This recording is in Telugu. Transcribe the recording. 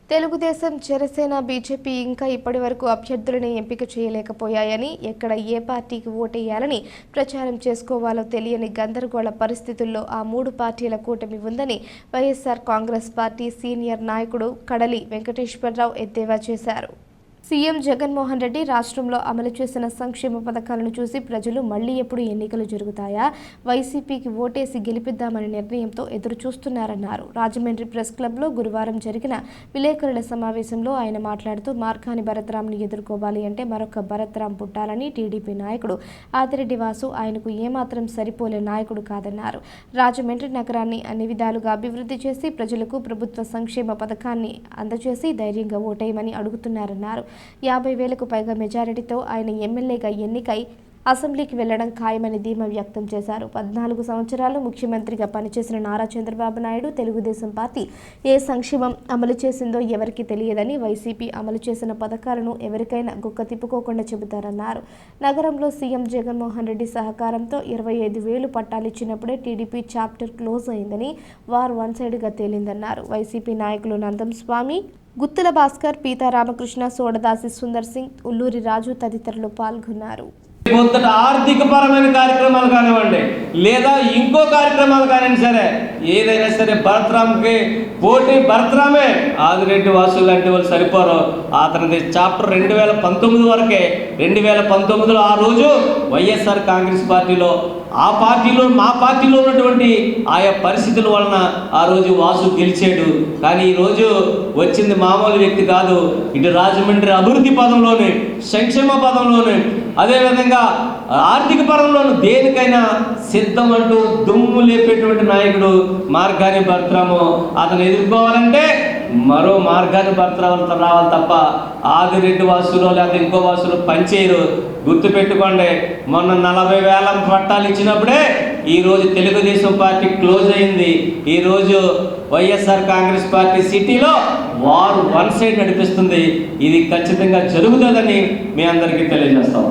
తెలుగుదేశం, జనసేన, బీజేపీ ఇంకా ఇప్పటివరకు అభ్యర్థులను ఎంపిక చేయలేకపోయాయని, ఎక్కడ ఏ పార్టీకి ఓటేయాలని ప్రచారం చేసుకోవాలో తెలియని గందరగోళ పరిస్థితుల్లో ఆ మూడు పార్టీల కూటమి ఉందని వైఎస్ఆర్ కాంగ్రెస్ పార్టీ సీనియర్ నాయకుడు కడలి వెంకటేశ్వరరావు ఎద్దేవా చేశారు. సీఎం జగన్మోహన్ రెడ్డి రాష్ట్రంలో అమలు చేసిన సంక్షేమ పథకాలను చూసి ప్రజలు మళ్లీ ఎప్పుడు ఎన్నికలు జరుగుతాయా, వైసీపీకి ఓటేసి గెలిపిద్దామనే నిర్ణయంతో ఎదురు చూస్తున్నారన్నారు. రాజమండ్రి ప్రెస్ క్లబ్లో గురువారం జరిగిన విలేకరుల సమావేశంలో ఆయన మాట్లాడుతూ మార్గాని భరత్రాంను ఎదుర్కోవాలి అంటే మరొక భరత్రాం పుట్టాలని టీడీపీ నాయకుడు ఆదిరెడ్డి వాసు ఆయనకు ఏమాత్రం సరిపోలే నాయకుడు కాదన్నారు. రాజమండ్రి నగరాన్ని అన్ని విధాలుగా అభివృద్ధి చేసి ప్రజలకు ప్రభుత్వ సంక్షేమ పథకాన్ని అందజేసి ధైర్యంగా ఓటేయమని అడుగుతున్నారన్నారు. 50,000కు పైగా మెజారిటీతో ఆయన ఎమ్మెల్యేగా ఎన్నికై అసెంబ్లీకి వెళ్లడం ఖాయమని ధీమా వ్యక్తం చేశారు. 14 సంవత్సరాలు ముఖ్యమంత్రిగా పనిచేసిన నారా చంద్రబాబు నాయుడు తెలుగుదేశం పార్టీ ఏ సంక్షేమం అమలు చేసిందో ఎవరికీ తెలియదని, వైసీపీ అమలు చేసిన పథకాలను ఎవరికైనా గుక్క తిప్పుకోకుండా చెబుతారన్నారు. నగరంలో సీఎం జగన్మోహన్ రెడ్డి సహకారంతో 25,000 పట్టాలిచ్చినప్పుడే టీడీపీ చాప్టర్ క్లోజ్ అయిందని, వార్ వన్ సైడ్గా తేలిందన్నారు. వైసీపీ నాయకులు నందం స్వామి, గుత్తుల భాస్కర్, పీతా రామకృష్ణ, సోడదాసి సుందర్ సింగ్, ఉల్లూరి రాజు తదితరులు పాల్గొన్నారు. ఆర్థిక పరమైన కార్యక్రమాలు కానివ్వండి, లేదా ఇంకో కార్యక్రమాలు కానివ్వండి, సరే ఏదైనా సరే భరత్రామ్కి పోటీ భరత్రామే. ఆదిరెడ్డి వాసు లాంటి వాళ్ళు సరిపోరు. అతనిది చాప్టర్ 2019 వరకే. 2019లో ఆ రోజు వైఎస్ఆర్ కాంగ్రెస్ పార్టీలో, ఆ పార్టీలో మా పార్టీలో ఉన్నటువంటి ఆయా పరిస్థితుల వలన ఆ రోజు వాసు గెలిచాడు. కానీ ఈరోజు వచ్చింది మామూలు వ్యక్తి కాదు. ఇటు రాజమండ్రి అభివృద్ధి పదంలోనే, సంక్షేమ పదంలోనే, అదేవిధంగా ఆర్థిక పరంలోనూ దేనికైనా సిద్ధం అంటూ దుమ్ము లేపేటువంటి నాయకుడు మార్గాని భరత్రాము. అతను ఎదుర్కోవాలంటే మరో మార్గాన్ని భరత్రాములతో రావాలి తప్ప ఆదిరెడ్డి వాసులో లేదా ఇంకో వాసులో పనిచేయరు. గుర్తుపెట్టుకోండి, మొన్న 40,000 పట్టాలు ఇచ్చినప్పుడే ఈరోజు తెలుగుదేశం పార్టీ క్లోజ్ అయింది. ఈరోజు వైఎస్ఆర్ కాంగ్రెస్ పార్టీ సిటీలో వారు వన్ సైడ్ నడిపిస్తుంది. ఇది ఖచ్చితంగా జరుగుతుందని మీ అందరికీ తెలియజేస్తాం.